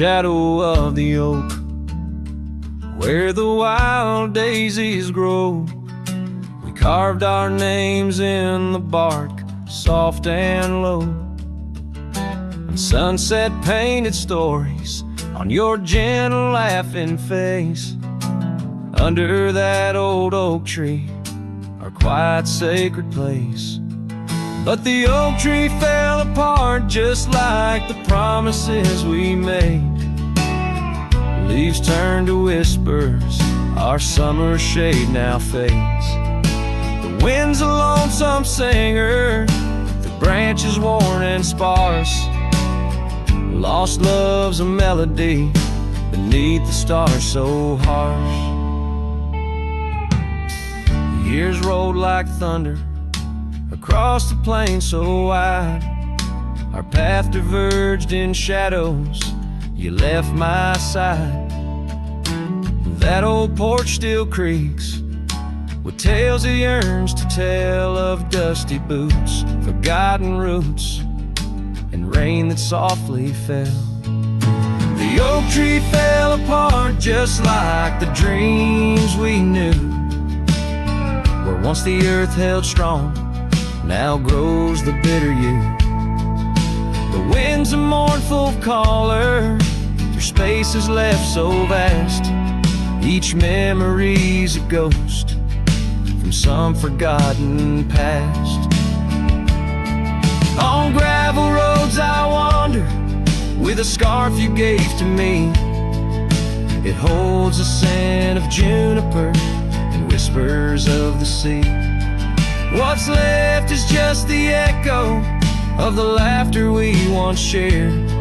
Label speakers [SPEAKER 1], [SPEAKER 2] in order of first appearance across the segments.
[SPEAKER 1] shadow of the oak, where the wild daisies grow. We carved our names in the bark, soft and low, and sunset painted stories on your gentle laughing face. Under that old oak tree, our quiet sacred place. But the oak tree fell apart just like the promises we made. Leaves turned to whispers, our summer shade now fades. The wind's a lonesome singer, the branches worn and sparse. Lost love's a melody beneath the stars so harsh. The years rolled like thunder across the plain so wide. Our path diverged in shadows, you left my side. That old porch still creaks with tales it yearns to tell, of dusty boots, forgotten roots, and rain that softly fell. The oak tree fell apart just like the dreams we knew, where once the earth held strong, now grows the bitter yew. The wind's a mournful caller through spaces left so vast. Each memory's a ghost from some forgotten past. On gravel roads I wander with a scarf you gave to me. It holds a scent of juniper and whispers of the sea. What's left is just the echo of the laughter we once shared.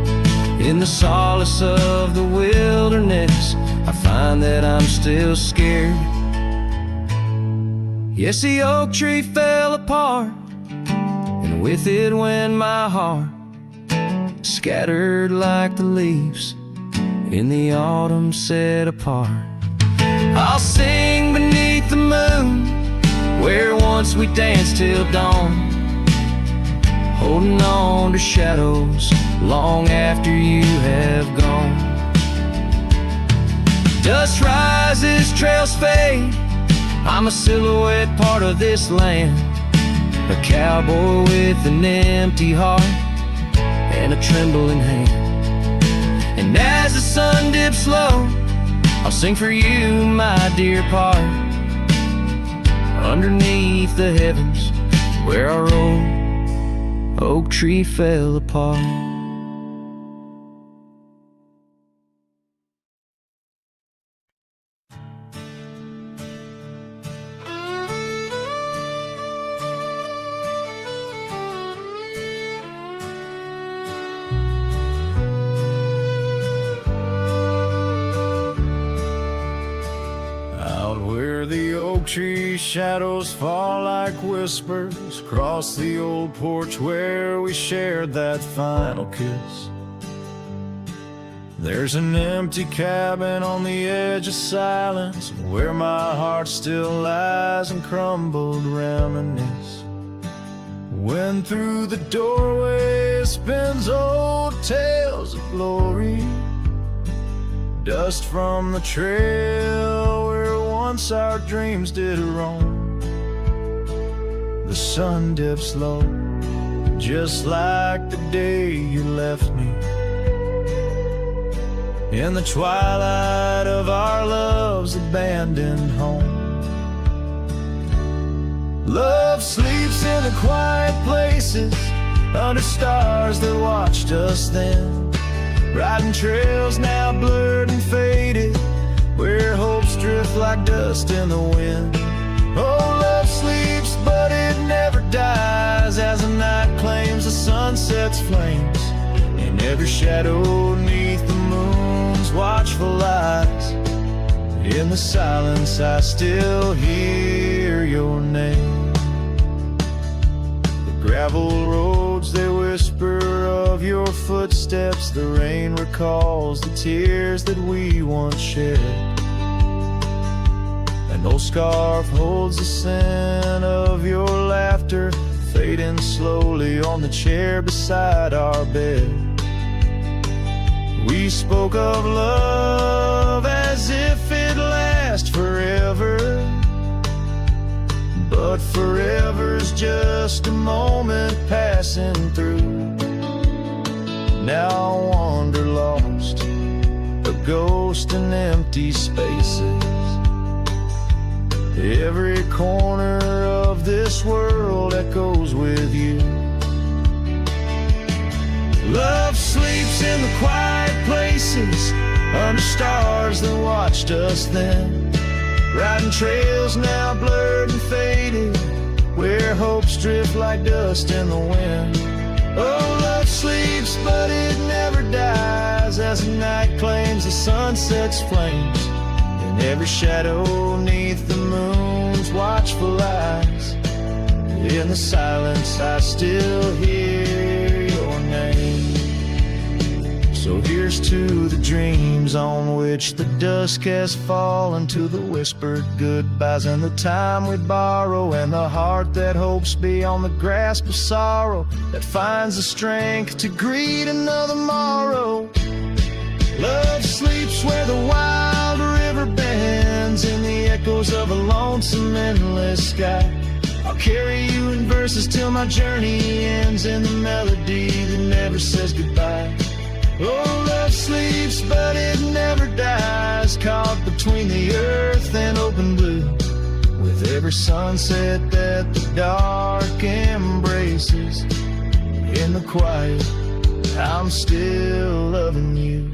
[SPEAKER 1] In the solace of the wilderness, I find that I'm still scared. Yes, the oak tree fell apart, and with it went my heart, scattered like the leaves in the autumn set apart. I'll sing beneath the moon, where once we danced till dawn, holding on to shadows long after you have gone. Dust rises, trails fade, I'm a silhouette part of this land, a cowboy with an empty heart and a trembling hand. And as the sun dips low, I'll sing for you, my dear part, underneath the heavens where our old oak tree fell apart. Tree shadows fall like whispers across the old porch where we shared that final kiss. There's an empty cabin on the edge of silence where my heart still lies and crumbled reminisce. When through the doorway spins old tales of glory, dust from the trail where once our dreams did roam. The sun dips low, just like the day you left me, in the twilight of our love's abandoned home. Love sleeps in the quiet places, under stars that watched us then, riding trails now blurred and faded, where hopes drift like dust in the wind. Oh, love sleeps, but it never dies, as the night claims the sunset's flames, in every shadow neath the moon's watchful eyes. In the silence I still hear your name. The gravel roads, they whisper of your footsteps, the rain recalls the tears that we once shared. An old scarf holds the scent of your laughter, fading slowly on the chair beside our bed. We spoke of love as if it lasts forever, but forever's just a moment passing through. Now I wander lost, a ghost in empty spaces. Every corner of this world echoes with you. Love sleeps in the quiet places, under stars that watched us then, riding trails now blurred and faded, where hopes drift like dust in the wind. Oh, love sleeps, but it never dies, as the night claims the sunset's flames, in every shadow neath the moon's watchful eyes. In the silence I still hear your name. So here's to the dreams on which the dusk has fallen, to the whispered goodbyes and the time we borrow, and the heart that hopes beyond the grasp of sorrow, that finds the strength to greet another morrow. Love sleeps where the wild river bends, in the echoes of a lonesome endless sky. I'll carry you in verses till my journey ends, in the melody that never says goodbye. Oh, love sleeps, but it never dies, caught between the earth and open blue, with every sunset that the dark embraces. In the quiet, I'm still loving you.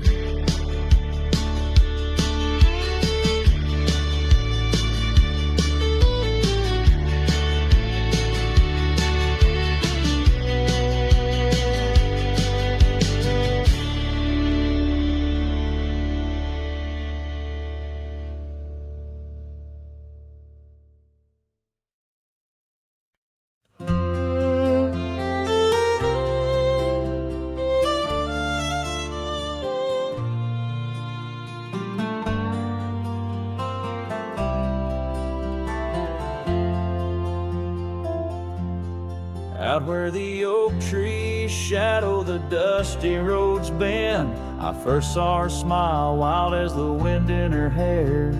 [SPEAKER 2] Out where the oak trees shadow the dusty roads bend, I first saw her smile, wild as the wind in her hair.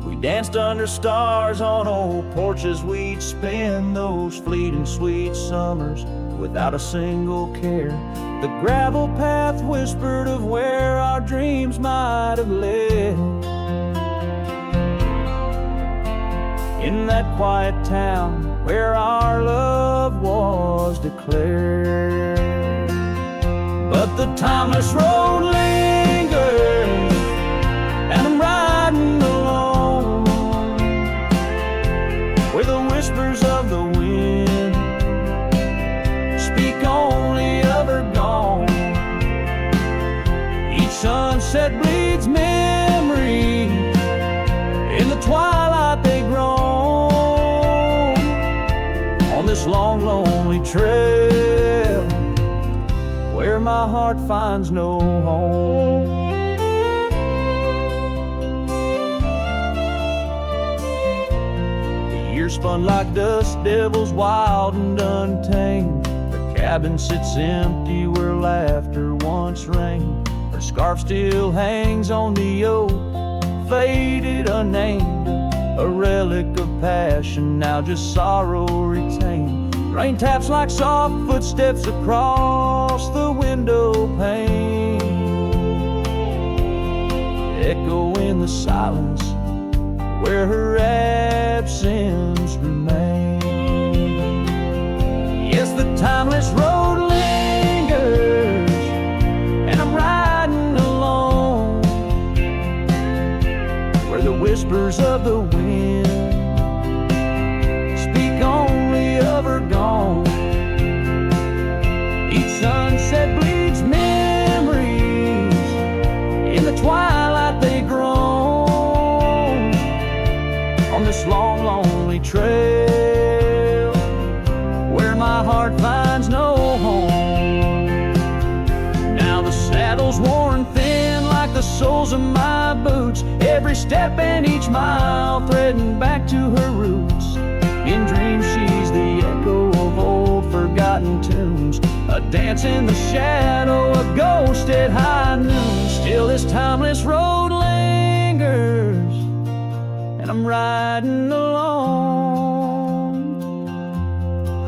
[SPEAKER 2] We danced under stars on old porches, we'd spend those fleeting sweet summers without a single care. The gravel path whispered of where our dreams might have led. In that quiet town where our love was declared. But the timeless road lingers, and I'm riding alone, where the whispers of the wind speak only of her gone. Each sunset bleeds memory, in the twilight they groan, on this long lonely trail where my heart finds no home. The years spun like dust devils, wild and untamed. The cabin sits empty where laughter once reigned. Her scarf still hangs on the oak, faded, unnamed, a relic of passion, now just sorrow retained. Rain taps like soft footsteps across the window pane, echo in the silence where her absence remains. Yes, the timeless road lingers, and I'm riding alone, where the whispers of the wind speak only of her gone. Each sunset bleeds memories, in the twilight they groan, on this long lonely trail where my heart finds no home. Now the saddle's worn thin like the soles of my boots, every step and each mile threading back to her roots. In dreams she's the echo of old forgotten forgotten tunes, a dance in the shadow, a ghost at high noon. Still this timeless road lingers, and I'm riding alone,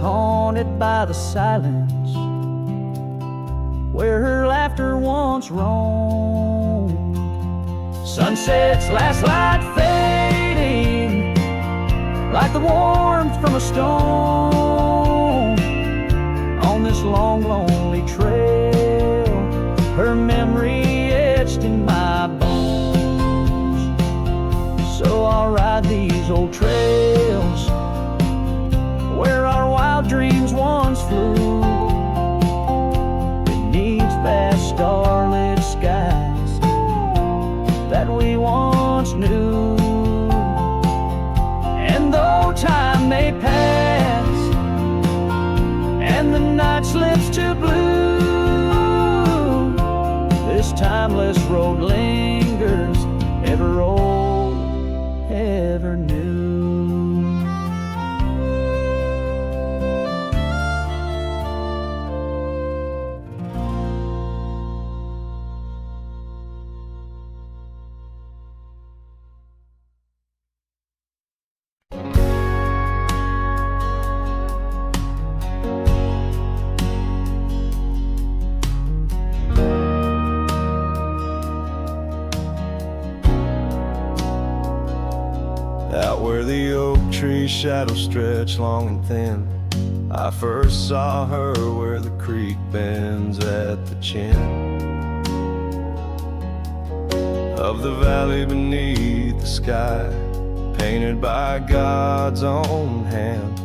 [SPEAKER 2] haunted by the silence where her laughter once roamed. Sunset's last light fading like the warmth from a stone. On this long, lonely trail, her memory etched in my bones. So I'll ride these old trails where our wild dreams once flew, beneath vast starlit skies that we once knew. And though time may pass and the night slips to blue, this timeless road lingers, ever old, ever new.
[SPEAKER 1] Out where the oak tree shadows stretch long and thin, I first saw her where the creek bends at the chin of the valley beneath the sky, painted by God's own hand.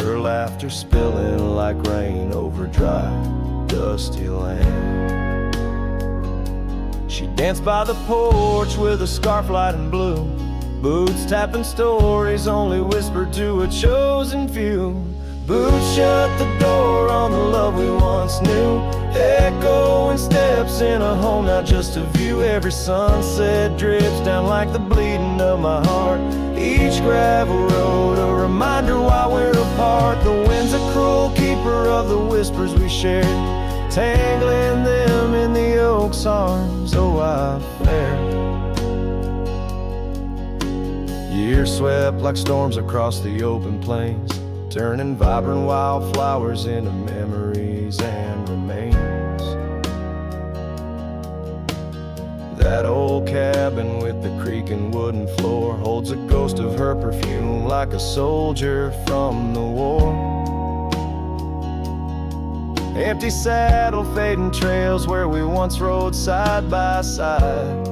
[SPEAKER 1] Her laughter spilling like rain over dry, dusty land. She danced by the porch with a scarf light and blue, boots tapping stories only whispered to a chosen few. Boots shut the door on the love we once knew, echoing steps in a home, not just a view. Every sunset drips down like the bleeding of my heart, each gravel road a reminder why we're apart. The wind's a cruel keeper of the whispers we shared, tangling them in the oak's arms. Oh, I fared. Years swept like storms across the open plains, turning vibrant wildflowers into memories and remains. That old cabin with the creaking wooden floor holds a ghost of her perfume like a soldier from the war. Empty saddle, fading trails where we once rode side by side.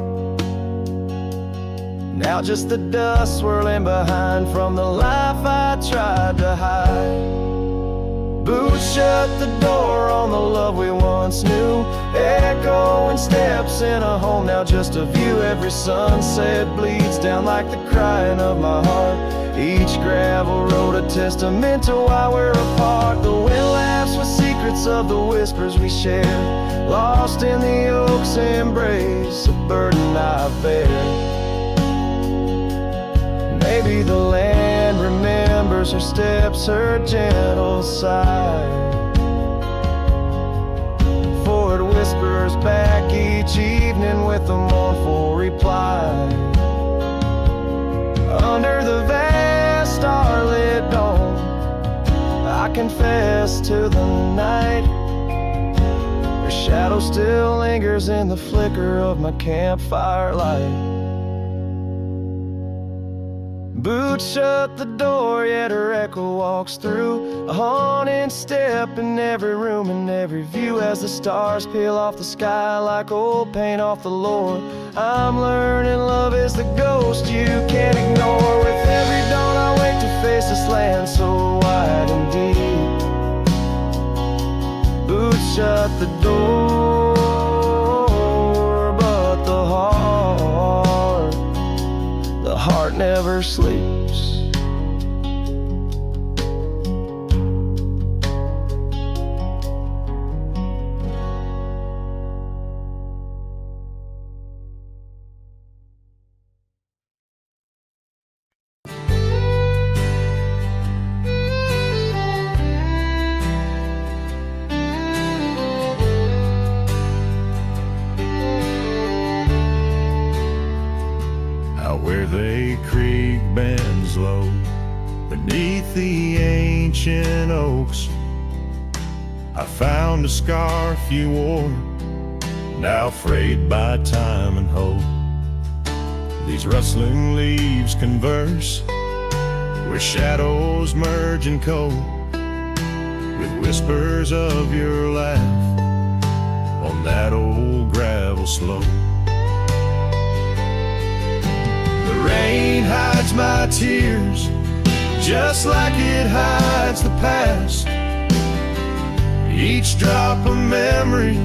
[SPEAKER 1] Now just the dust swirling behind from the life I tried to hide. Boots shut the door on the love we once knew, echoing steps in a home, now just a view. Every sunset bleeds down like the crying of my heart, each gravel road a testament to why we're apart. The wind laughs with secrets of the whispers we shared, lost in the oak's embrace, a burden I bear. Maybe the land remembers her steps, her gentle sigh, for it whispers back each evening with a mournful reply. Under the vast starlit dome, I confess to the night, her shadow still lingers in the flicker of my campfire light. Boots shut the door, yet her echo walks through, a haunting step in every room and every view. As the stars peel off the sky like old paint off the lore, I'm learning love is the ghost you can't ignore. With every dawn I wake to face this land so wide and deep. Boots shut the door, but the heart never sleeps.
[SPEAKER 2] out where the creek bends low, beneath the ancient oaks, I found a scarf you wore, now frayed by time and hope. These rustling leaves converse, where shadows merge and cope, with whispers of your laugh on that old gravel slope. The rain hides my tears, just like it hides the past. Each drop a memory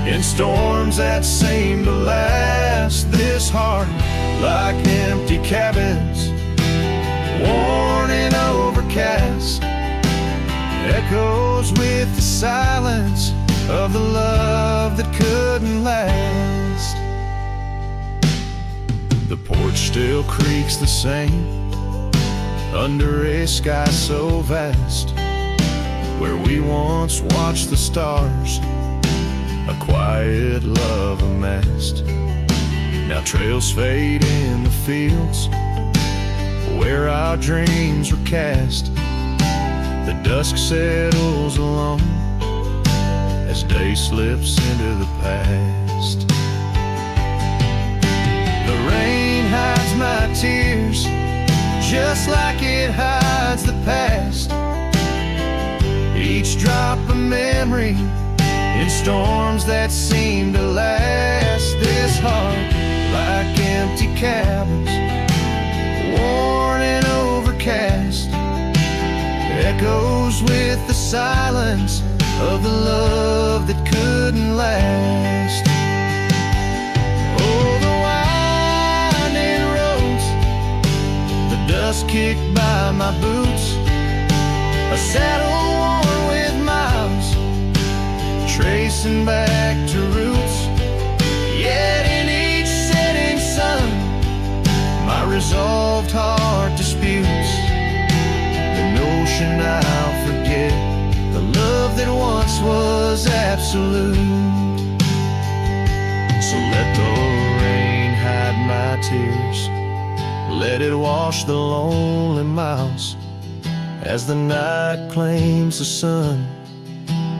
[SPEAKER 2] in storms that seem to last. This heart, like empty cabins, worn and overcast, echoes with the silence of the love that couldn't last. The porch still creaks the same under a sky so vast, where we once watched the stars, a quiet love amassed. Now trails fade in the fields where our dreams were cast. The dusk settles alone as day slips into the past. The rain hides my tears, just like it hides the past. Each drop a memory in storms that seem to last. This heart, like empty cabins, worn and overcast, echoes with the silence of the love that couldn't last. Oh, the winding roads, the dust kicked by my boots, a saddle worn with miles, tracing back to roots. Yet in each setting sun, my resolved heart disputes the notion I'll forget the love that once was absolute. So let the rain hide my tears, let it wash the lonely miles, as the night claims the sun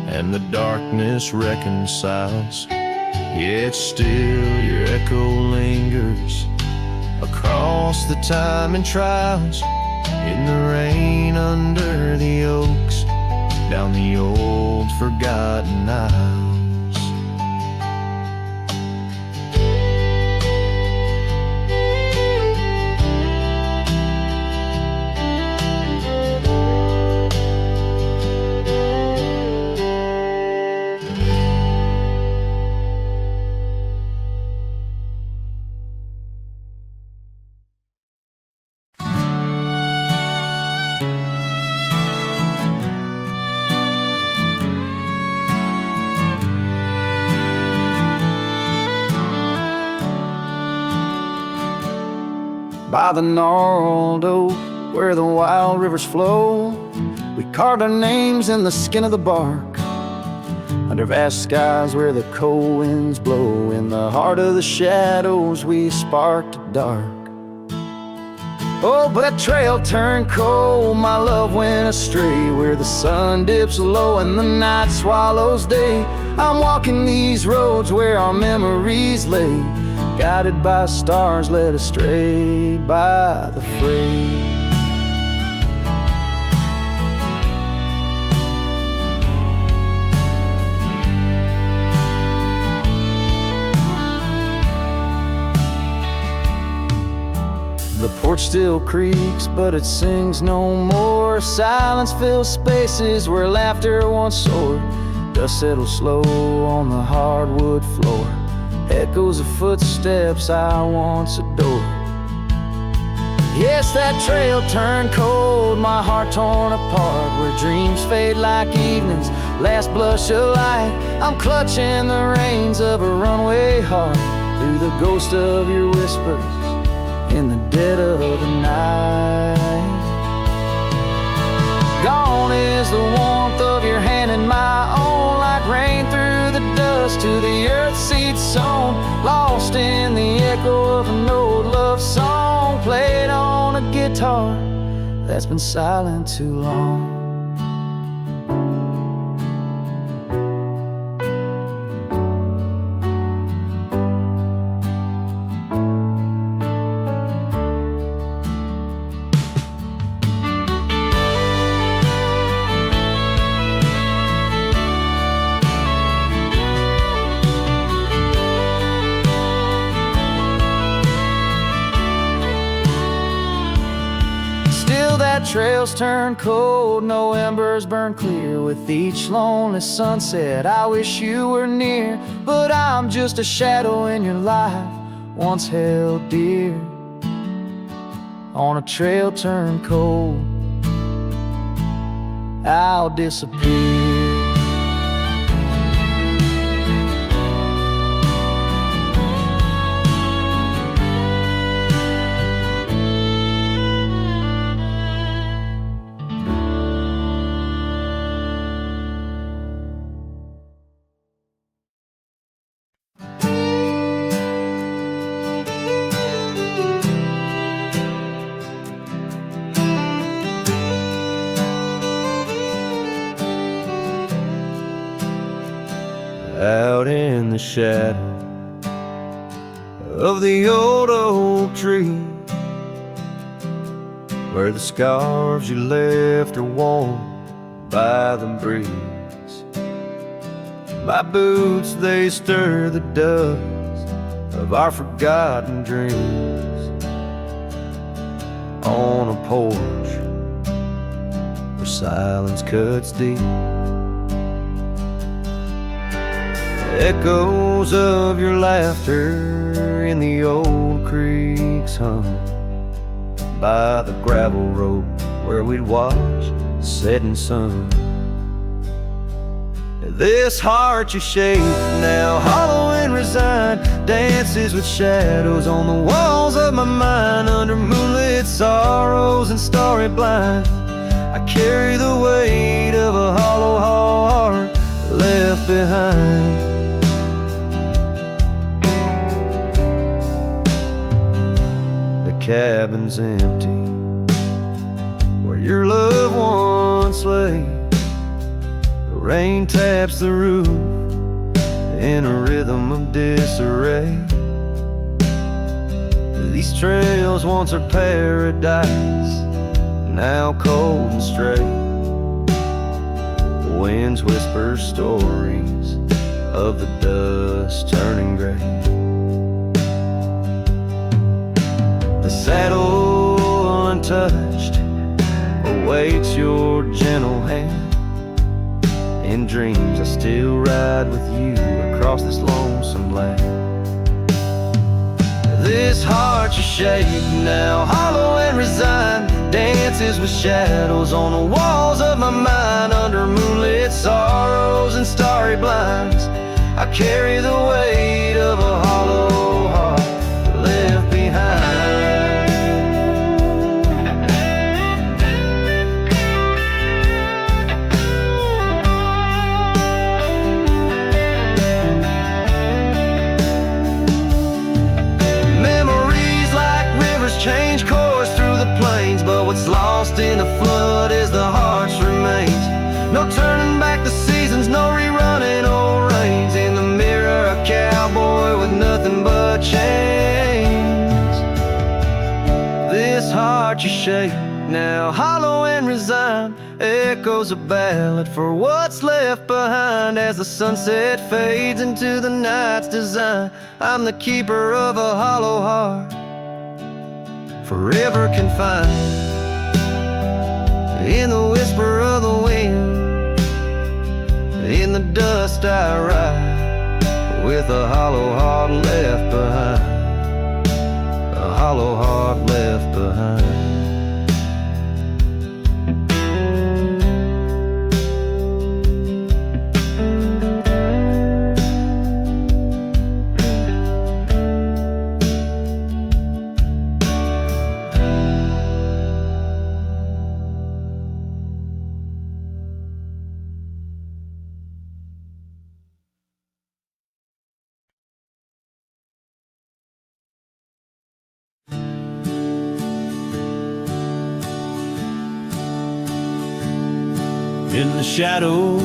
[SPEAKER 2] and the darkness reconciles. Yet still your echo lingers across the time and trials, in the rain under the oaks, down the old forgotten aisles.
[SPEAKER 1] By the gnarled oak where the wild rivers flow, we carved our names in the skin of the bark. Under vast skies where the cold winds blow, in the heart of the shadows we sparked a dark. Oh, but that trail turned cold, my love went astray, where the sun dips low and the night swallows day. I'm walking these roads where our memories lay, guided by stars led astray by the fray. The porch still creaks, but it sings no more. Silence fills spaces where laughter once soared. Dust settles slow on the hardwood floor, echoes of footsteps I once adored. Yes, that trail turned cold, my heart torn apart, where dreams fade like evening's last blush of light. I'm clutching the reins of a runaway heart, through the ghost of your whispers in the dead of the night. Gone is the warmth of your hand in my own, like rain through the to the earth seed sown, lost in the echo of an old love song.
[SPEAKER 2] play it on a guitar that's been silent too long. Trails turn cold, no embers burn clear. With each lonely sunset, I wish you were near. But I'm just a shadow in your life, once held dear. On a trail turn cold, I'll disappear.
[SPEAKER 1] Out in the shadow of the old oak tree, where the scarves you left are warm by the breeze. My boots, they stir the dust of our forgotten dreams. On a porch where silence cuts deep, echoes of your laughter in the old creeks hum by the gravel road where we'd watch the setting sun. This heart you shaped, now hollow and resigned, dances with shadows on the walls of my mind. Under moonlit sorrows and starry blind, I carry the weight of a hollow heart left behind. Cabin's empty where your loved ones lay. The rain taps the roof in a rhythm of disarray. These trails once are paradise, now cold and straight. The winds whisper stories of the dust turning gray. The saddle untouched awaits your gentle hand. In dreams I still ride with you across this lonesome land. This heart you shape, now hollow and resigned, dances with shadows on the walls of my mind. Under moonlit sorrows and starry blinds, I carry the weight of a hollow heart left behind. Change course through the plains, but what's lost in the flood is the heart's remains. No turning back the seasons, no rerunning old reins. In the mirror, a cowboy with nothing but chains. This heart you shape, now hollow and resigned, echoes a ballad for what's left behind. As the sunset fades into the night's design, I'm the keeper of a hollow heart, forever confined. In the whisper of the wind, in the dust I ride, with a hollow heart left behind, a hollow heart left behind.
[SPEAKER 2] in the shadow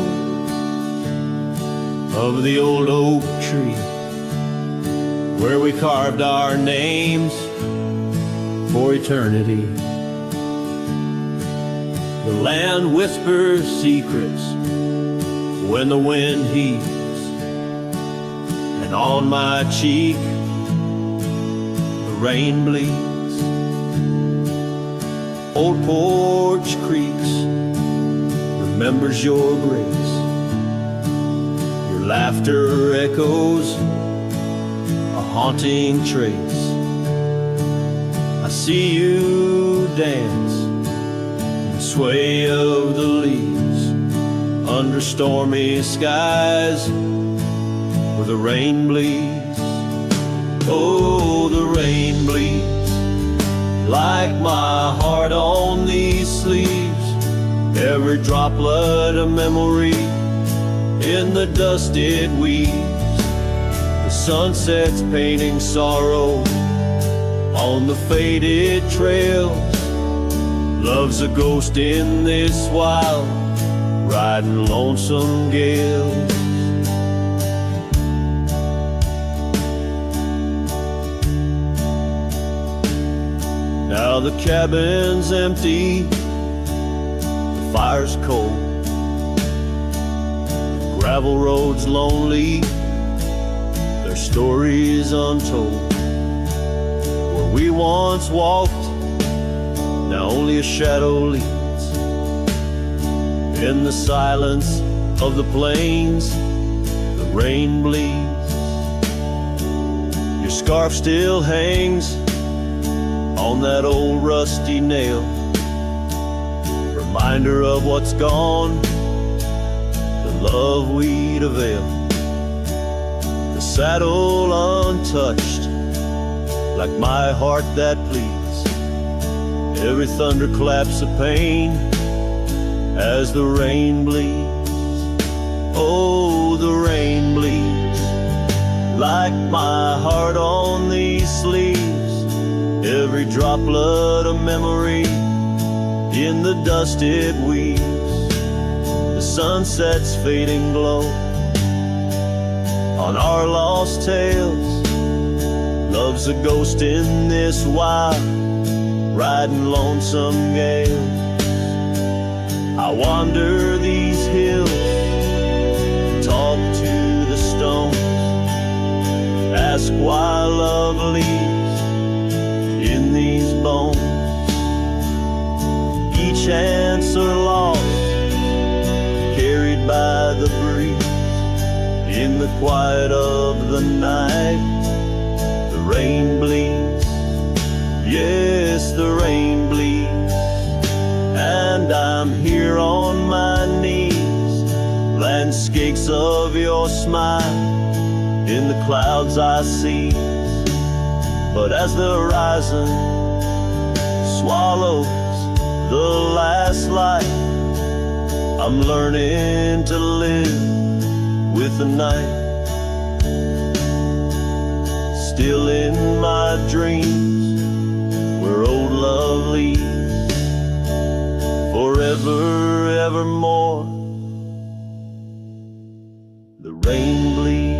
[SPEAKER 2] of the old oak tree, where we carved our names for eternity. The land whispers secrets when the wind heaves, and on my cheek the rain bleeds. Old porch creaks, remembers your grace. Your laughter echoes a haunting trace. I see you dance in the sway of the leaves under stormy skies where the rain bleeds. Oh, the rain bleeds like my heart on these sleeves. Every droplet of memory in the dust it weaves. The sunset's painting sorrow on the faded trails. Love's a ghost in this wild, riding lonesome gales. Now the cabin's empty, the fire's cold, the gravel road's lonely, their stories untold. Where we once walked, now only a shadow leads. In the silence of the plains, the rain bleeds. Your scarf still hangs on that old rusty nail, reminder of what's gone, the love we'd avail. The saddle untouched, like my heart that pleads. Every thunderclap's a pain as the rain bleeds. Oh, the rain bleeds like my heart on these sleeves. Every droplet of memory in the dust it weaves. The sunset's fading glow on our lost tales. Love's a ghost in this wild, riding lonesome gales. I wander these hills, talk to the stones, ask why love leaves in these bones. Each answer lost, carried by the breeze. In the quiet of the night, the rain bleeds. Yes, the rain bleeds, and I'm here on my knees. Landscapes of your smile in the clouds I see. But as the horizon swallows the last light, I'm learning to live with the night. Still in my dreams, where old love leads, forever, evermore, the rain bleeds.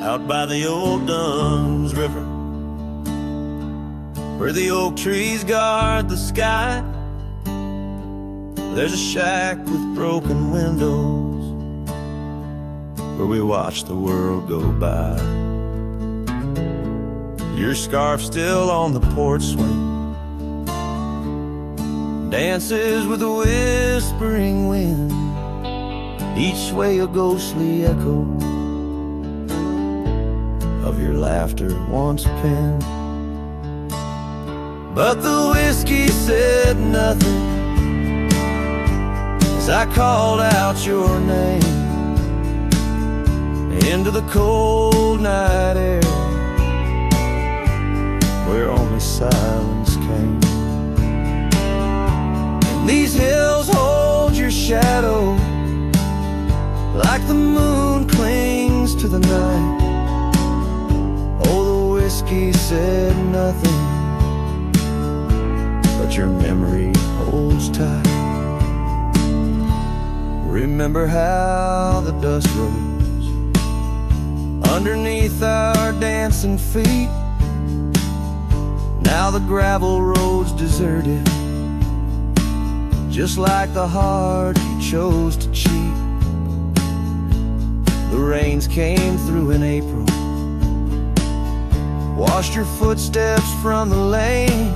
[SPEAKER 2] Out by the old Duns River, where the oak trees guard the sky, there's a shack with broken windows, where we watch the world go by. Your scarf still on the porch swing, dances with the whispering wind, each way a ghostly echo of your laughter once penned.
[SPEAKER 1] but the whiskey said nothing as I called out your name into the cold night air, where only silence came. And these hills hold your shadow like the moon clings to the night. Oh, the whiskey said nothing, but your memory holds tight. Remember how the dust rose underneath our dancing feet. Now the gravel road's deserted, just like the heart you chose to cheat. The rains came through in April, washed your footsteps from the lane,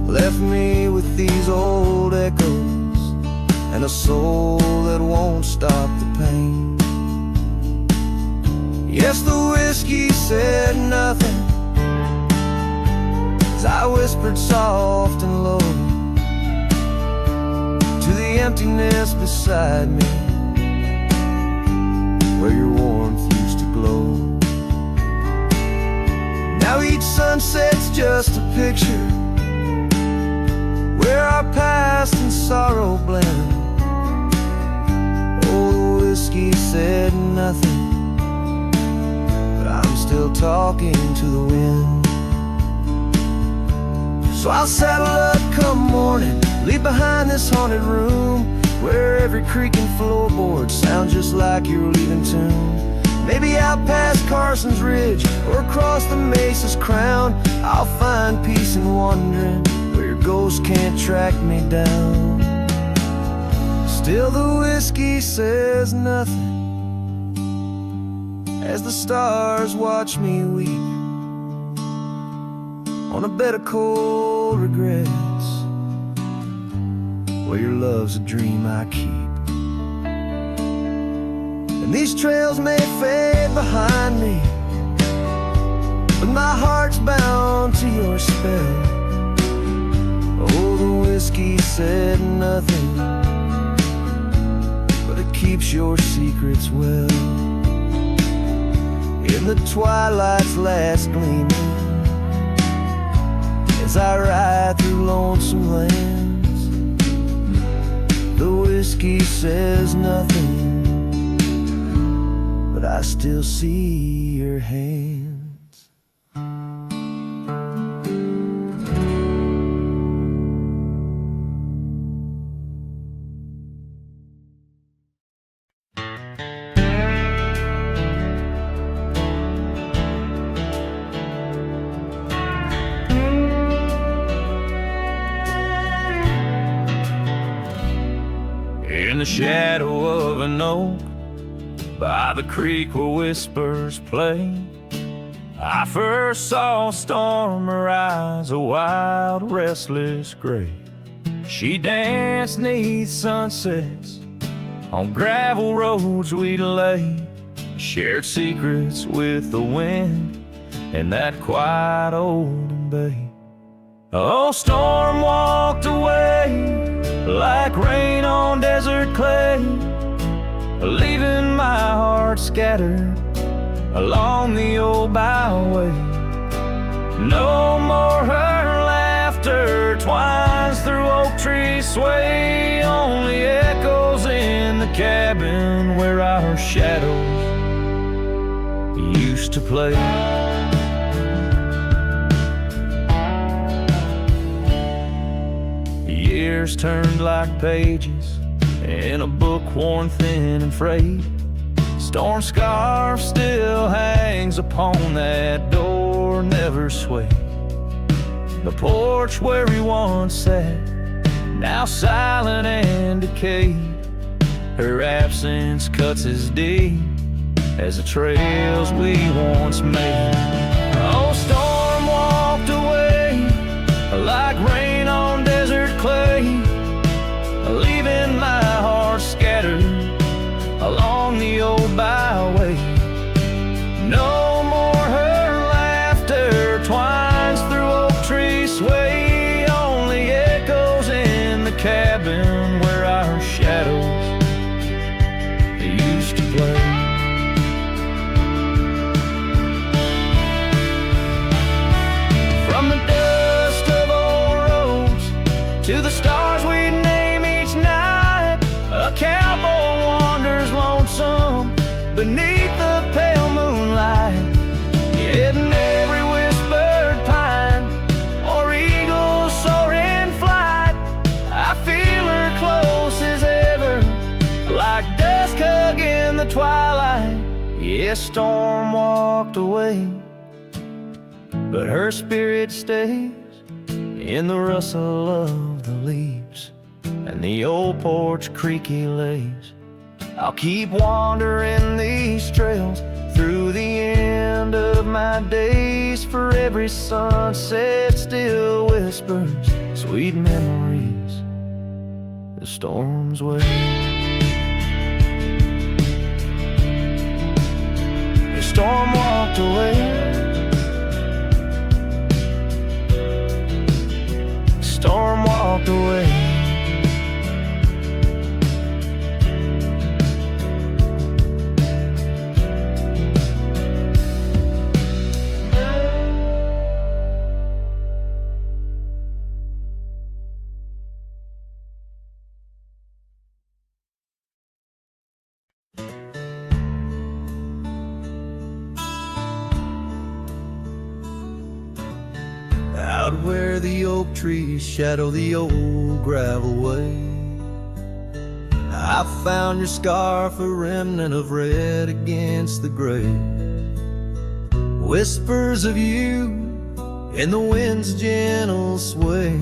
[SPEAKER 1] left me with these old echoes and a soul that won't stop the pain. Yes, the whiskey said nothing as I whispered soft and low to the emptiness beside me, where your warmth used to glow. Now each sunset's just a picture where our past and sorrow blend. Oh, the whiskey said nothing, but I'm still talking to the wind. So I'll saddle up come morning, leave behind this haunted room where every creaking floorboard sounds just like your leaving tune. Maybe out past Carson's Ridge or across the Mesa's crown, I'll find peace in wandering where your ghost can't track me down. Still the whiskey says nothing as the stars watch me weep on a bed of cold regrets, where your love's a dream I keep. And these trails may fade behind me, but my heart's bound to your spell. Oh, the whiskey said nothing, but it keeps your secrets well. In the twilight's last gleaming, as I ride through lonesome lands, the whiskey says nothing, but I still see your hands. In the shadow of an oak by the creek where whispers play, I first saw a storm arise, a wild, restless gray. She danced 'neath sunsets on gravel roads we'd lay, shared secrets with the wind in that quiet old bay. Oh, storm walked away like rain on desert clay, leaving my heart scattered along the old byway. No more her laughter twines through oak tree sway, only echoes in the cabin where our shadows used to play. Years turned like pages in a book worn thin and frayed. Storm scarf still hangs upon that door, never swayed. The porch where we once sat, now silent and decayed. Her absence cuts as deep as the trails we once made. Oh, storm walked away like rain on desert clay, leaving my heart scattered along the old byway. No more her laughter twines through oak trees
[SPEAKER 2] Yes, storm walked away, but her spirit stays in the rustle of the leaves and the old porch creaky lays. I'll keep wandering these trails through the end of my days, for every sunset still whispers sweet memories the storm's way. The storm walked away, the storm walked away.
[SPEAKER 1] Out where the oak trees shadow the old gravel way, I found your scarf, a remnant of red against the gray. Whispers of you in the wind's gentle sway,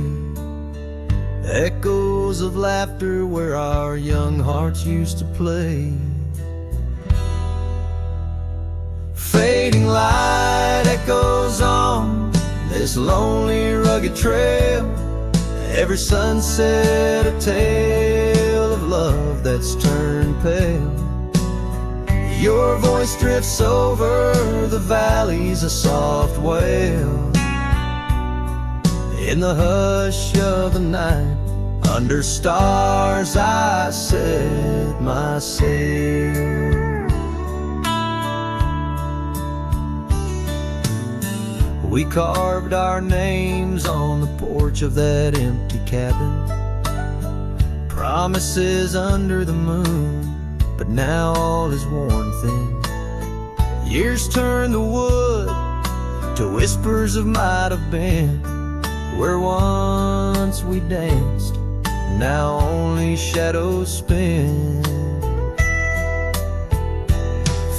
[SPEAKER 1] echoes of laughter where our young hearts used to play. Fading light echoes on this lonely, rugged trail. Every sunset a tale of love that's turned pale. Your voice drifts over the valleys, a soft wail. In the hush of the night, under stars I set my sail. We carved our names on the porch of that empty cabin, promises under the moon, but now all is worn thin. Years turn the wood to whispers of might have been, where once we danced, now only shadows spin.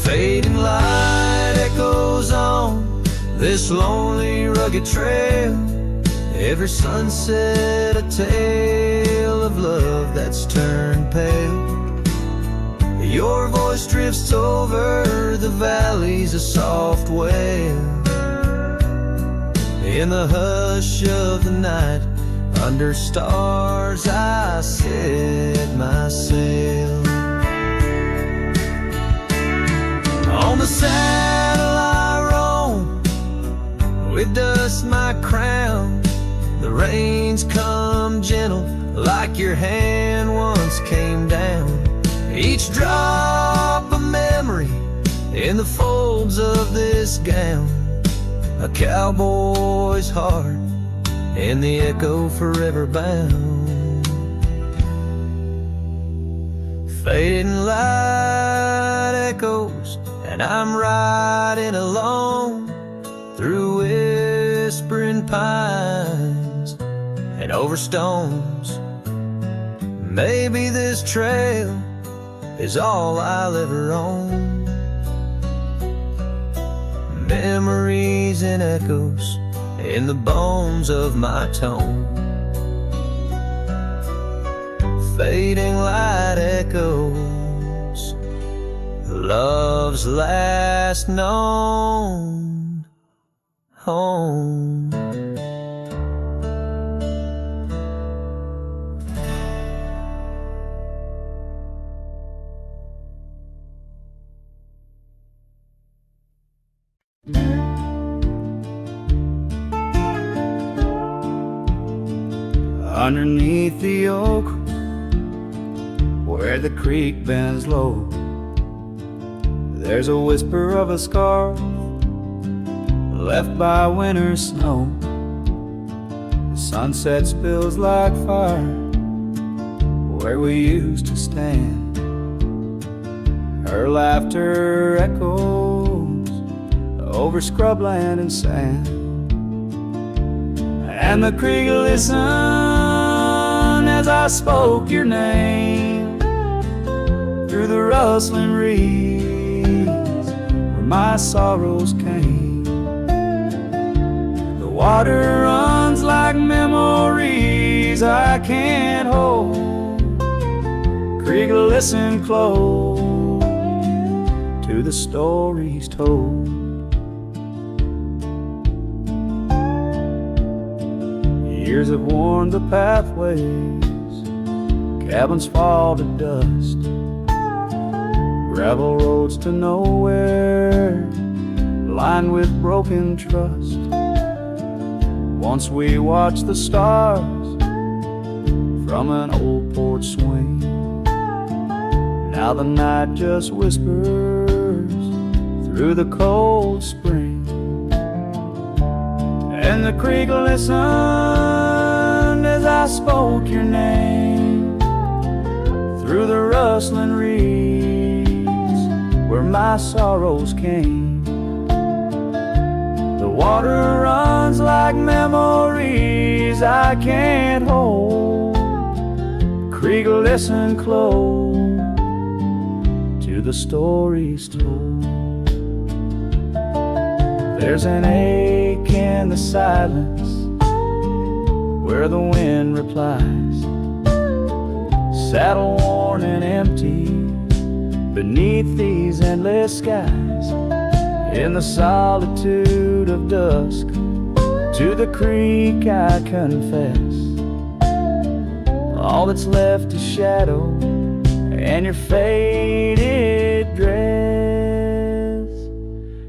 [SPEAKER 1] Fading light echoes on this lonely, rugged trail. Every sunset a tale of love that's turned pale. Your voice drifts over the valleys, a soft wail. In the hush of the night, under stars I set my sail. On the saddle I roam, with dust my crown. The rains come gentle like your hand once came down. Each drop a memory in the folds of this gown, a cowboy's heart in the echo forever bound. Fading light echoes, and I'm riding alone through whispering pines and over stones. Maybe this trail is all I'll ever own. Memories and echoes in the bones of my tone. Fading light echoes, love's last known home.
[SPEAKER 3] Underneath the oak, where the creek bends low, there's a whisper of a scar left by winter's snow. The sunset spills like fire where we used to stand. Her laughter echoes over scrubland and sand, and the creek listened as I spoke your name through the rustling reeds my sorrows came. The water runs like memories I can't hold. Creek, listen close to the stories told. Years have worn the pathways, cabins fall to dust, gravel roads to nowhere, lined with broken trust. Once we watched the stars from an old porch swing. Now the night just whispers through the cold spring. And the creek listened as I spoke your name through the rustling reeds where my sorrows came. The water runs like memories I can't hold. Creek, listen close to the stories told. There's an ache in the silence where the wind replies, saddle worn and empty beneath these endless skies. In the solitude of dusk, to the creek I confess, all that's left is shadow and your faded dress.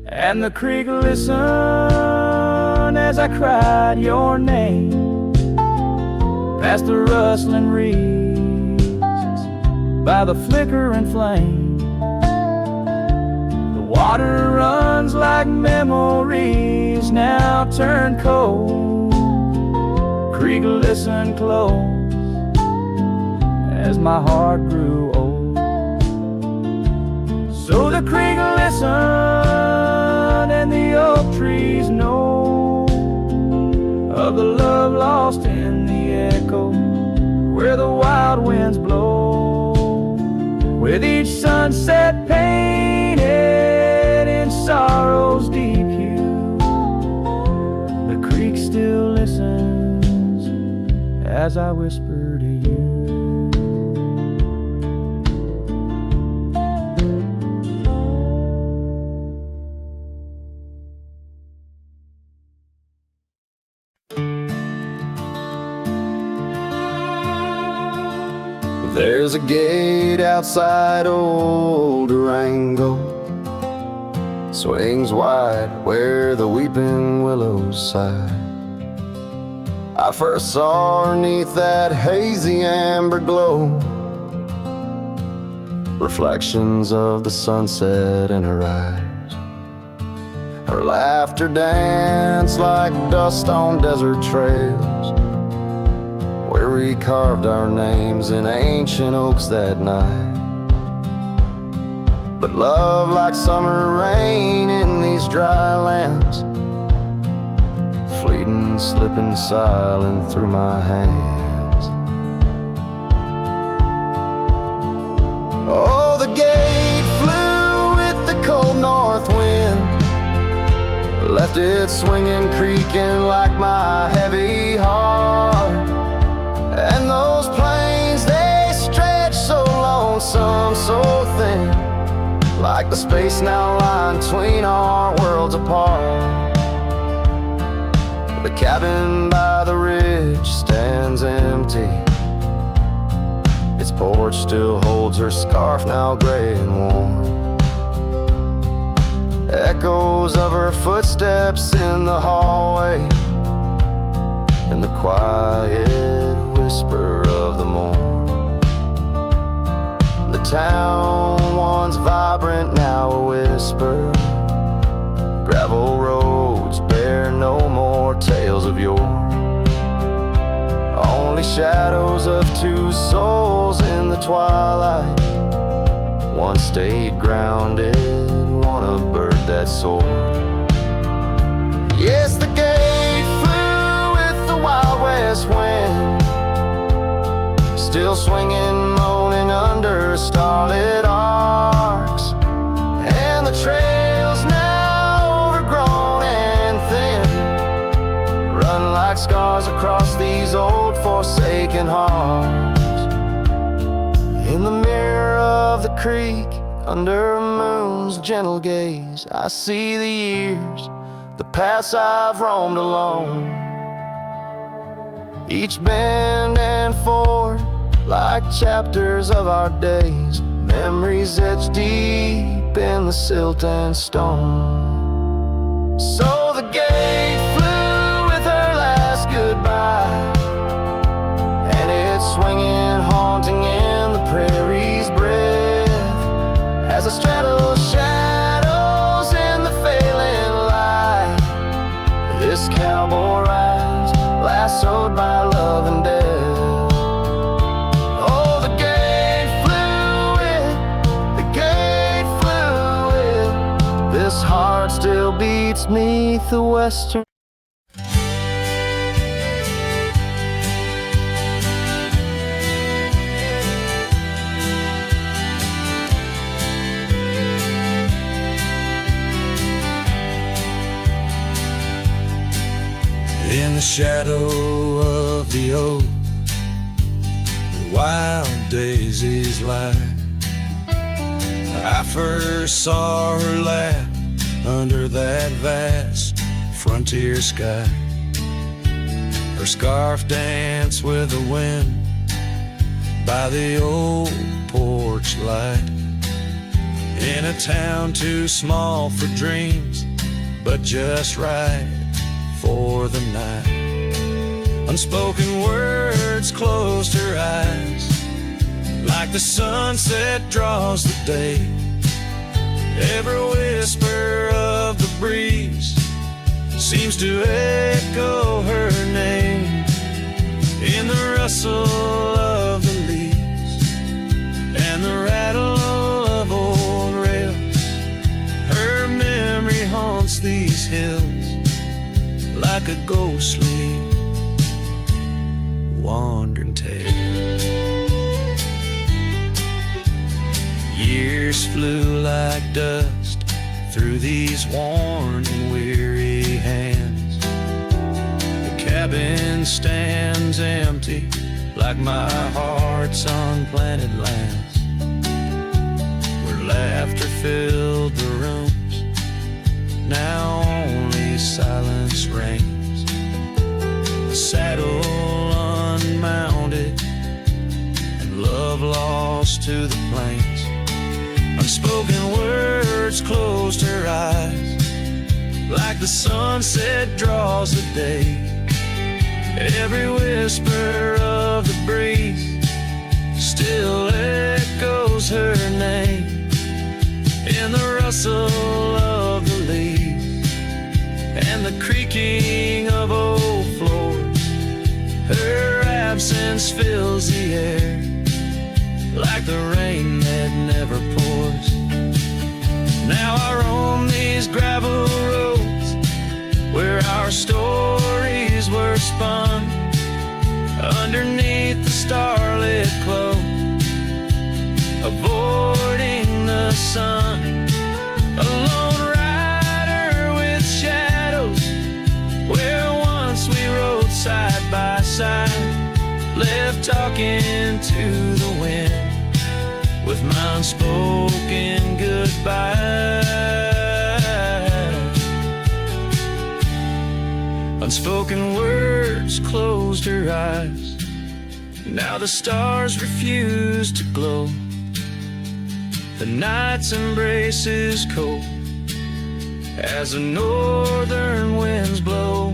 [SPEAKER 3] And the creek listened as I cried your name past the rustling reeds by the flickering flame. The water runs like memories now turned cold. Creek, listen close as my heart grew old. So the creek listened and the oak trees know of the love lost in the echo where the wild winds blow, with each sunset painted in sorrow's deep hue. The creek still listens as I whisper to you.
[SPEAKER 4] There's a gate outside old Durango, swings wide where the weeping willows sigh. I first saw her 'neath that hazy amber glow, reflections of the sunset in her eyes. Her laughter danced like dust on desert trails, where we carved our names in ancient oaks that night. But love, like summer rain in these dry lands, fleeting, slipping silent through my hands. Oh, the gate flew with the cold north wind, left it swinging, creaking like my heavy heart. And those plains, they stretch so lonesome, so thin, like the space now lying between our worlds apart. The cabin by the ridge stands empty, its porch still holds her scarf, now gray and warm. Echoes of her footsteps in the hallway, and the quiet whisper of the morn. The town, once vibrant, now a whisper. Gravel roads bear no more tales of yore, only shadows of two souls in the twilight. One stayed grounded, one a bird that soared. Yes, the gate flew with the Wild West wind, still swinging, moaning under starlit arcs. And the trails stars across these old forsaken hearts. In the mirror of the creek, under a moon's gentle gaze, I see the years, the paths I've roamed alone. Each bend and ford, like chapters of our days, memories etched deep in the silt and stone. So the gate flew with her last goodbye, and it's swinging, haunting in the prairie's breath, as I straddle shadows in the failing light. This cowboy rides, lassoed by love and death. Oh, the gate flew it. This heart still beats 'neath the western.
[SPEAKER 1] In the shadow of the oak, the wild daisies lie. I first saw her laugh under that vast frontier sky. Her scarf danced with the wind by the old porch light. In a town too small for dreams, but just right for the night. Unspoken words closed her eyes, like the sunset draws the day. Every whisper of the breeze seems to echo her name. In the rustle of the leaves and the rattle of old rails, her memory haunts these hills like a ghostly wandering tale. Years flew like dust through these worn and weary hands. The cabin stands empty like my heart's unplanted lands, where laughter filled the rooms, now only silence reigns. The saddle unmounted and love lost to the plains. Unspoken words closed her eyes, like the sunset draws the day. Every whisper of the breeze still echoes her name. In the rustle of the leaves and the creaking of old floors, her absence fills the air like the rain that never pours. Now I roam these gravel roads where our stories were spun, underneath the starlit cloak, avoiding the sun. A lone rider with shadows, where once we rode side by side, left talking to the wind with my unspoken goodbye. Unspoken words closed her eyes. Now the stars refuse to glow. The night's embrace is cold as the northern winds blow.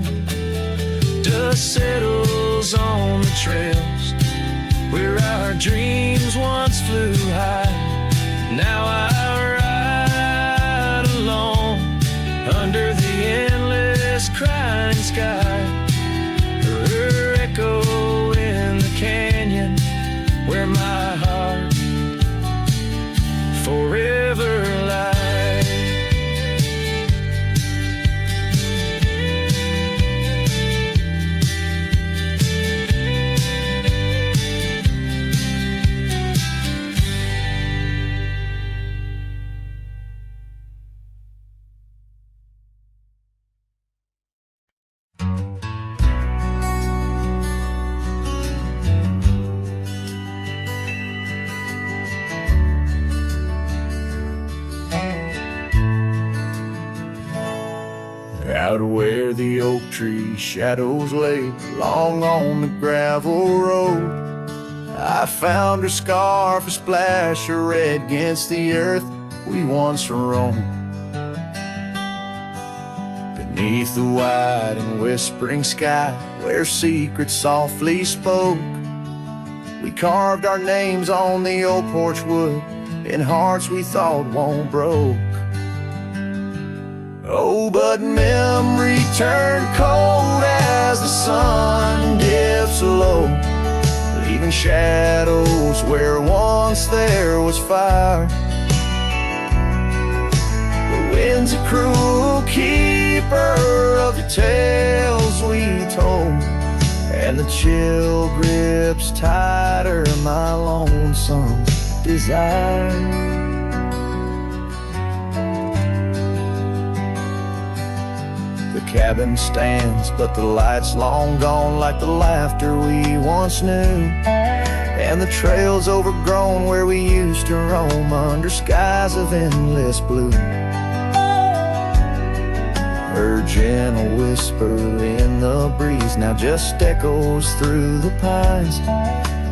[SPEAKER 1] Dust settles on the trails where our dreams once flew high. Now I ride alone under the endless crying sky. Her echo in the canyon where my heart forever lies.
[SPEAKER 2] Out where the oak tree shadows lay long on the gravel road, I found her scarf, a splash of red against the earth we once roamed. Beneath the wide and whispering sky, where secrets softly spoke, we carved our names on the old porch wood in hearts we thought won't broke. Oh, but memory turned cold as the sun dips low, leaving shadows where once there was fire. The wind's a cruel keeper of the tales we told, and the chill grips tighter my lonesome desire. The cabin stands, but the light's long gone, like the laughter we once knew, and the trail's overgrown where we used to roam under skies of endless blue. Her gentle whisper in the breeze now just echoes through the pines.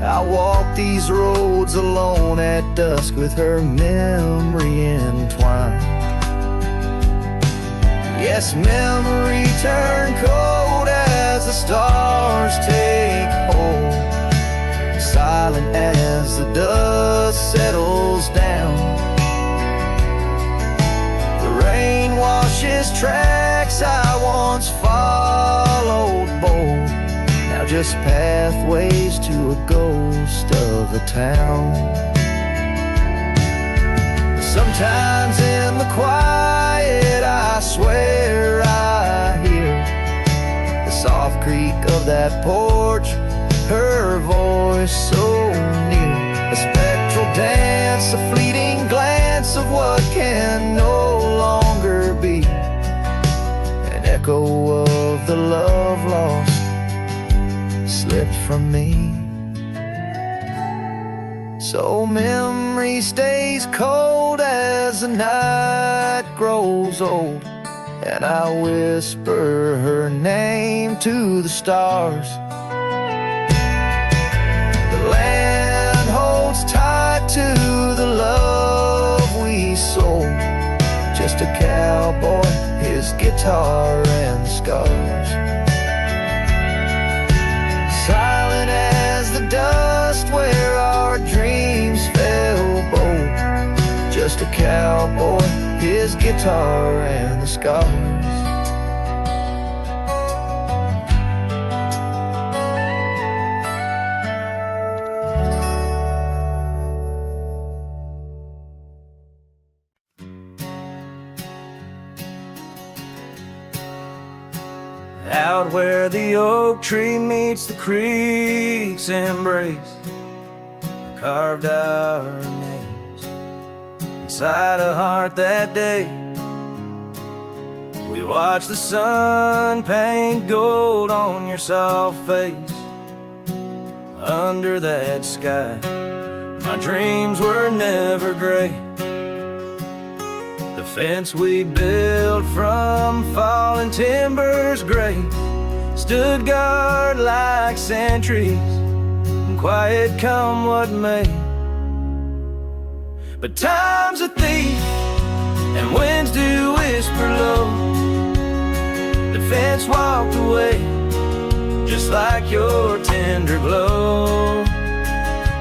[SPEAKER 2] I walk these roads alone at dusk with her memory entwined. Yes, memory turned cold as the stars take hold, silent as the dust settles down. The rain washes tracks I once followed bold, now just pathways to a ghost of a town. Sometimes in the quiet I swear I hear the soft creak of that porch, her voice so near, a spectral dance, a fleeting glance of what can no longer be, an echo of the love lost slipped from me. So memory stays cold as the night grows old, and I whisper her name to the stars. The land holds tight to the love we sold, just a cowboy, his guitar and scars. Silent as the dust where our dreams fell bold, just a cowboy, his guitar and the scars.
[SPEAKER 1] Out where the oak tree meets the creek's embrace, carved our names inside a heart that day. We watched the sun paint gold on your soft face. Under that sky, my dreams were never gray. The fence we built from fallen timbers gray stood guard like sentries, quiet come what may. But time's a thief and winds do whisper low. The fence walked away just like your tender glow.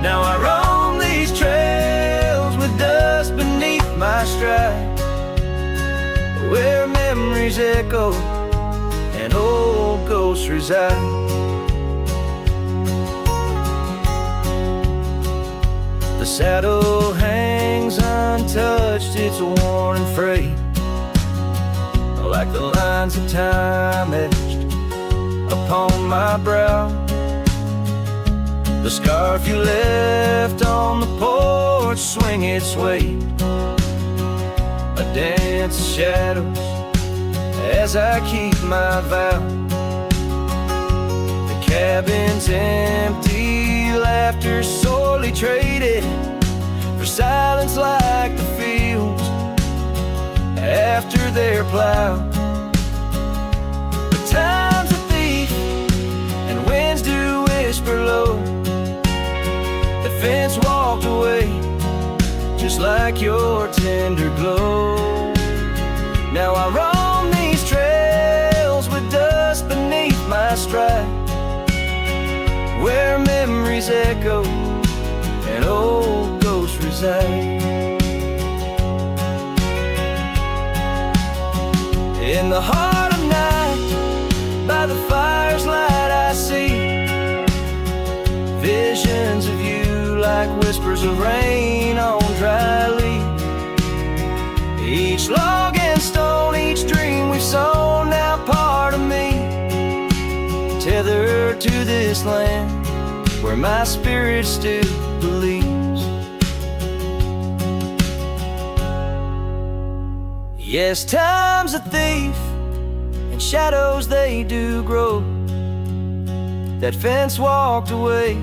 [SPEAKER 1] Now I roam these trails with dust beneath my stride, where memories echo and old ghosts reside. The saddle hangs untouched, it's worn and frayed, like the lines of time etched upon my brow. The scarf you left on the porch swing its weight, a dance of shadows as I keep my vow. The cabin's empty, laughter sorely traded for silence like the fields after their plow. like your tender glow. Now I roam these trails with dust beneath my stride, where memories echo and old ghosts reside. In the heart of night, by the fire's light, I see visions of you like whispers of rain on dry leaves. Each log and stone, each dream we've sown, now part of me, tethered to this land where my spirit still believes. Yes, time's a thief, and shadows they do grow. That fence walked away,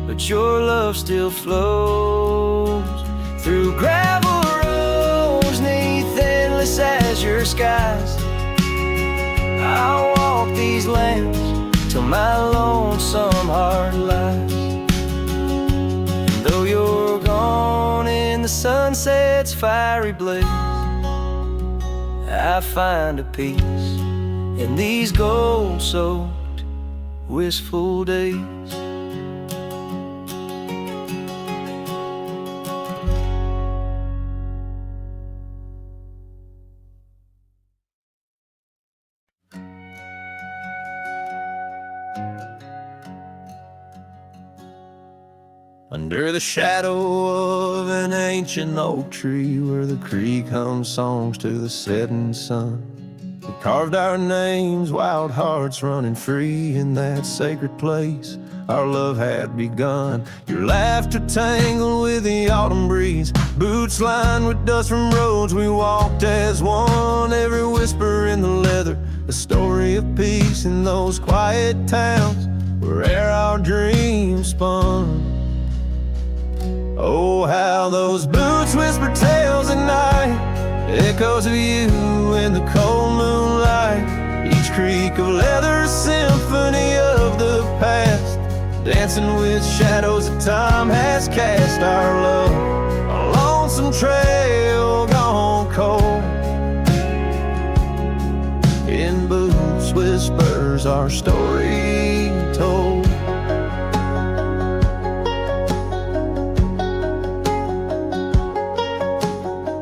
[SPEAKER 1] but your love still flows through gravel roads, neath endless azure skies. I'll walk these lands till my lonesome heart lies. And though you're gone in the sunset's fiery blaze, I find a peace in these gold-soaked, wistful days.
[SPEAKER 3] Under the shadow of an ancient oak tree, where the creek hums songs to the setting sun, we carved our names, wild hearts running free. In that sacred place our love had begun. Your laughter tangled with the autumn breeze, boots lined with dust from roads we walked as one. Every whisper in the leather, a story of peace in those quiet towns where our dreams spun. Oh, how those boots whisper tales at night, echoes of you in the cold moonlight. Each creak of leather, a symphony of the past, dancing with shadows that time has cast. Our love, a lonesome trail gone cold. In boots whispers our story told.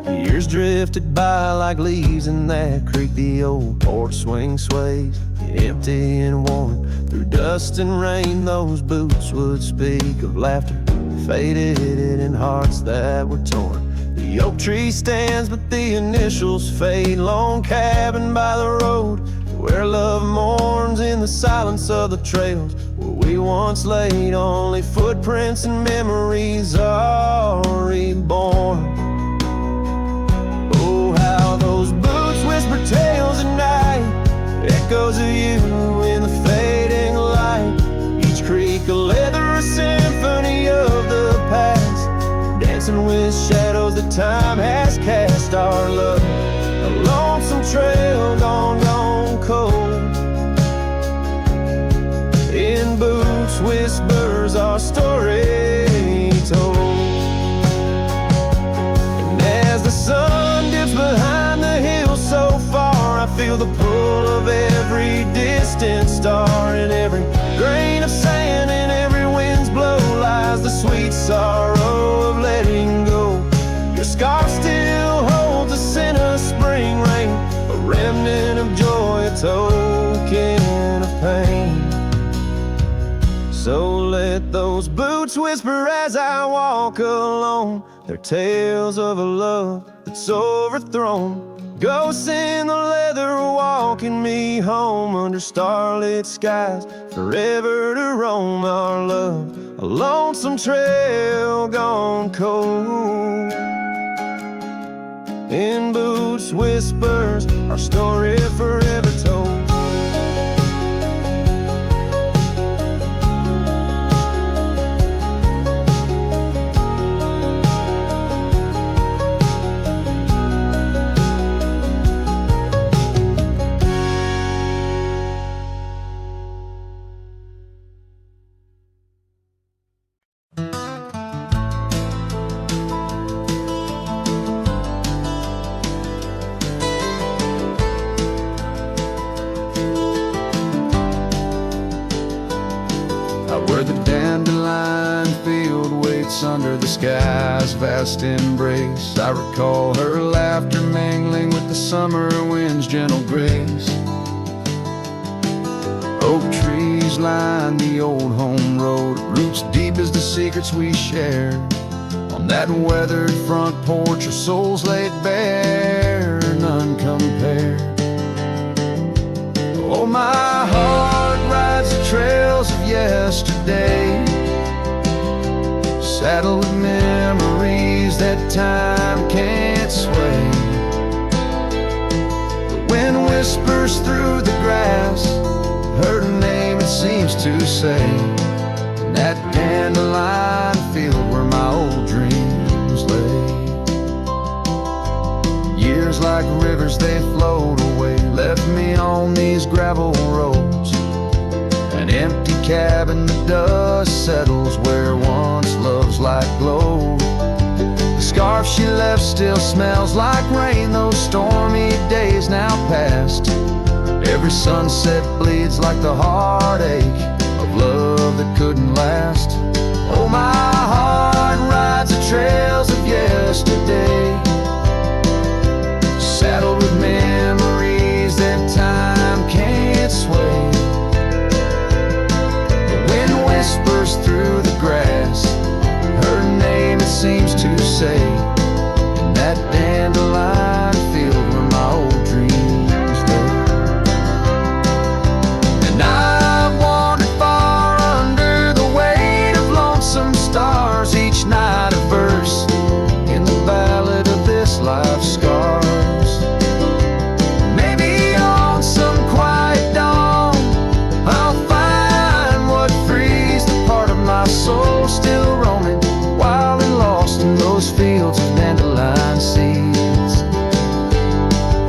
[SPEAKER 3] Years drifted by like leaves in that creek. The old porch swing sways, empty and worn. Through dust and rain, those boots would speak of laughter faded in hearts that were torn. The oak tree stands, but the initials fade. Lone cabin by the road, where love mourns in the silence of the trails where we once laid. Only footprints and memories are reborn. Those boots whisper tales at night, echoes of you in the fading light. Each creak a leather, a symphony of the past, dancing with shadows that time has cast. Our love, a lonesome trail gone cold. In boots whispers our story told. And as the sun dips behind the hill so far, I feel the pull of every distant star. In every grain of sand, in every wind's blow, lies the sweet sorrow of letting go. Your scarf still holds a scent of spring rain, a remnant of joy, a token of pain. So let those boots whisper as I walk alone, their tales of a love that's overthrown. Ghosts in the leather walking me home, under starlit skies, forever to roam. Our love, a lonesome trail gone cold. In boots whispers our story forever told.
[SPEAKER 1] nights under the sky's vast embrace. I recall her laughter mingling with the summer wind's gentle grace. Oak trees line the old home road, roots deep as the secrets we shared. On that weathered front porch, our souls laid bare, none compared. Oh, my heart rides the trails of yesterday, saddled with memories that time can't sway. The wind whispers through the grass, her name it seems to say, in that dandelion field where my old dreams lay. Years like rivers they flowed away, left me on these gravel roads. An empty cabin, the dust settles where once love's light glowed. The scarf she left still smells like rain, those stormy days now past. Every sunset bleeds like the heartache of love that couldn't last. Oh, my heart rides the trails of yesterday, saddled with memories that time can't sway. The wind whispers through the grass, her name it seems to say, in that dandelion field where my old dreams lay. And I've wandered far under the weight of lonesome stars, each night a verse in the ballad of this life's scars. Maybe on some quiet dawn I'll find what frees the part of my soul still roaming wild and lost in those fields of dandelion seeds.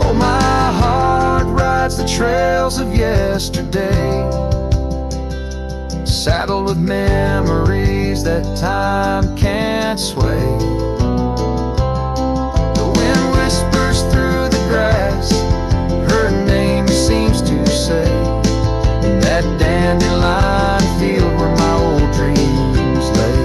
[SPEAKER 1] Oh, my heart rides the trails of yesterday, saddled with memories that time can't sway. The wind whispers through the grass, her name seems to say, in that dandelion field where my old dreams lay.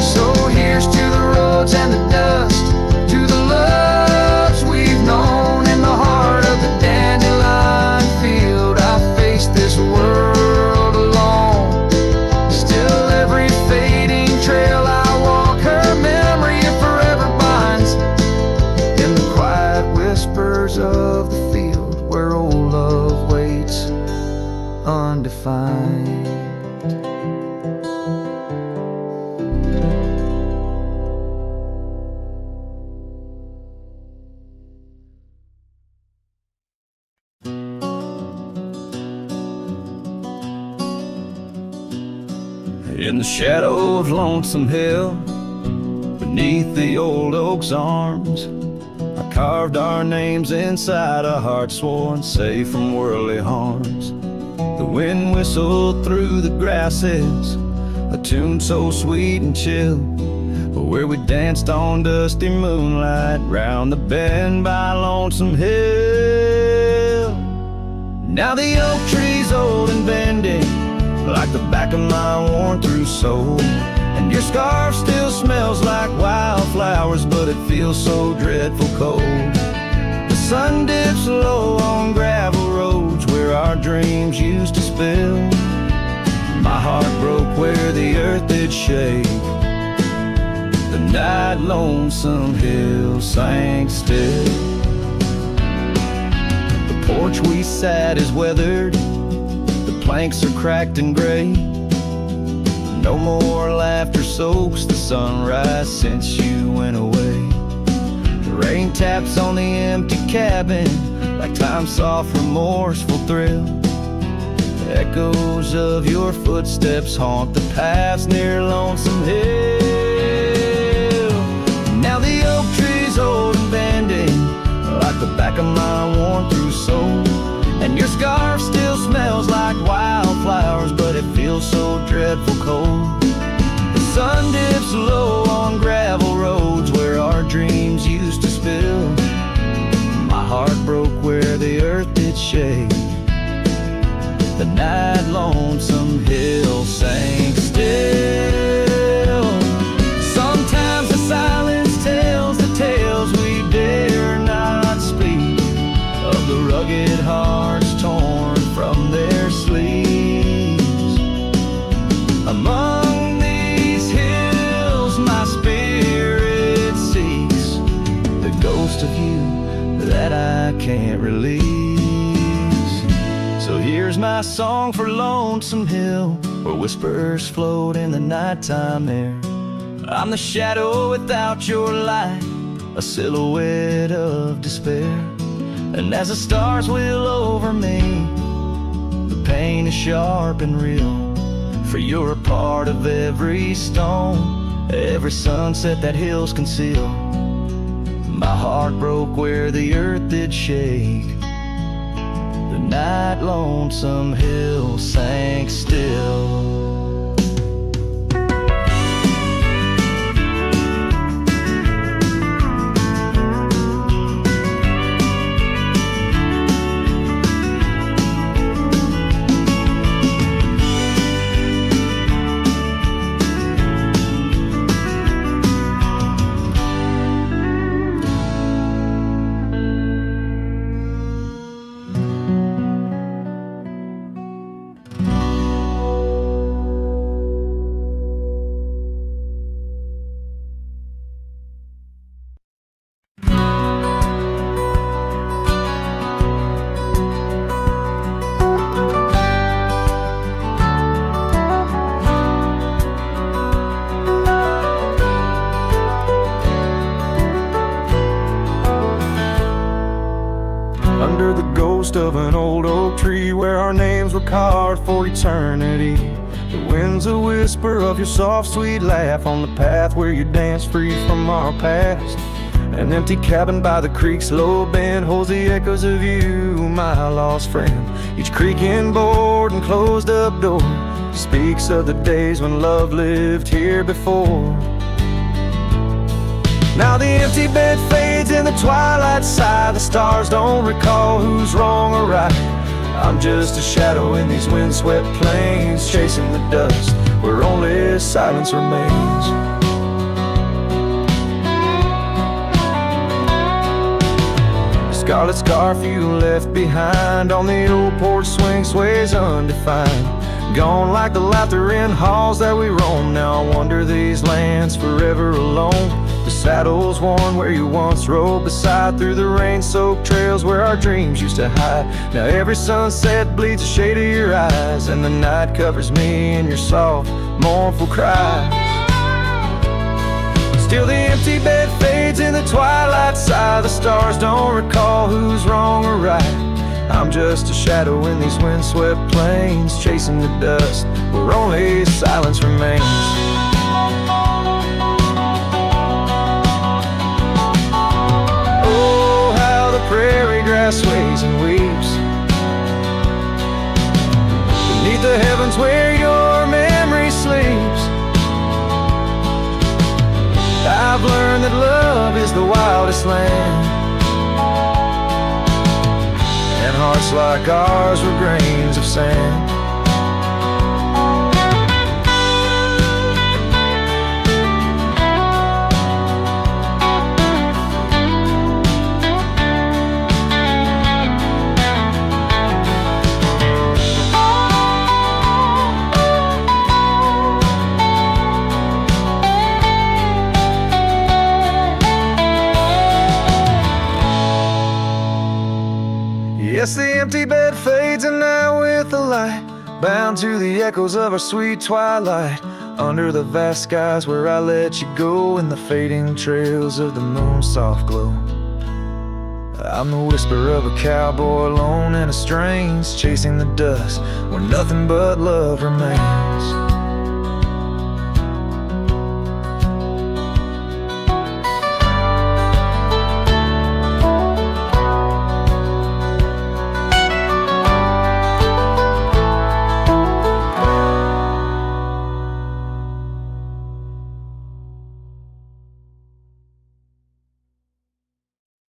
[SPEAKER 1] So here's to the roads and the dust, to the loves we've known in the heart of the dandelion field. I face this world alone, still every fading trail I walk, her memory forever binds in the quiet whispers of the field where old love waits undefined. In the shadow of Lonesome Hill, beneath the old oak's arms, I carved our names inside a heart sworn safe from worldly harms. The wind whistled through the grasses, a tune so sweet and chill, where we danced on dusty moonlight round the bend by Lonesome Hill. Now the oak tree's old and bending like the back of my worn-through soul, and your scarf still smells like wildflowers, but it feels so dreadful cold. The sun dips low on gravel roads where our dreams used to spill. My heart broke where the earth did shake, the night Lonesome Hill sank still. The porch we sat is weathered, the planks are cracked and gray. No more laughter soaks the sunrise since you went away. The rain taps on the empty cabin like time's soft remorseful thrill. The echoes of your footsteps haunt the paths near Lonesome Hill. Now the oak tree's old and bending like the back of my worn-through soul, and your scarf still smells like wildflowers, but it feels so dreadful cold. The sun dips low on gravel roads where our dreams used to spill. My heart broke where the earth did shake, the night Lonesome Hill sank still.
[SPEAKER 2] rugged hearts torn from their sleeves. Among these hills my spirit seeks the ghost of you that I can't release. So here's my song for Lonesome Hill, where whispers float in the nighttime air. I'm the shadow without your light, a silhouette of despair. And as the stars will over me, the pain is sharp and real. For you're a part of every stone, every sunset that hills conceal. My heart broke where the earth did shake. The night Lonesome Hill sank still.
[SPEAKER 3] Under the ghost of an old oak tree, where our names were carved for eternity, the wind's a whisper of your soft, sweet laugh on the path where you dance free from our past. An empty cabin by the creek's low bend holds the echoes of you, my lost friend. Each creaking board and closed up door speaks of the days when love lived here before. Now the empty bed fades in the twilight sigh. The stars don't recall who's wrong or right. I'm just a shadow in these windswept plains, chasing the dust where only silence remains. The scarlet scarf you left behind on the old porch swing sways undefined, gone like the laughter in halls that we roam. Now I wander these lands forever alone. The saddle's worn where you once rode beside, through the rain-soaked trails where our dreams used to hide. Now every sunset bleeds a shade of your eyes, and the night covers me in your soft, mournful cries. Still the empty bed fades in the twilight sigh. The stars don't recall who's wrong or right. I'm just a shadow in these windswept plains, chasing the dust where only silence remains. Prairie grass sways and weeps beneath the heavens where your memory sleeps. I've learned that love is the wildest land, and hearts like ours were grains of sand. Yes, the empty bed fades, and now with the light, bound to the echoes of our sweet twilight, under the vast skies where I let you go, in the fading trails of the moon's soft glow. I'm the whisper of a cowboy alone in a strange, chasing the dust where nothing but love remains.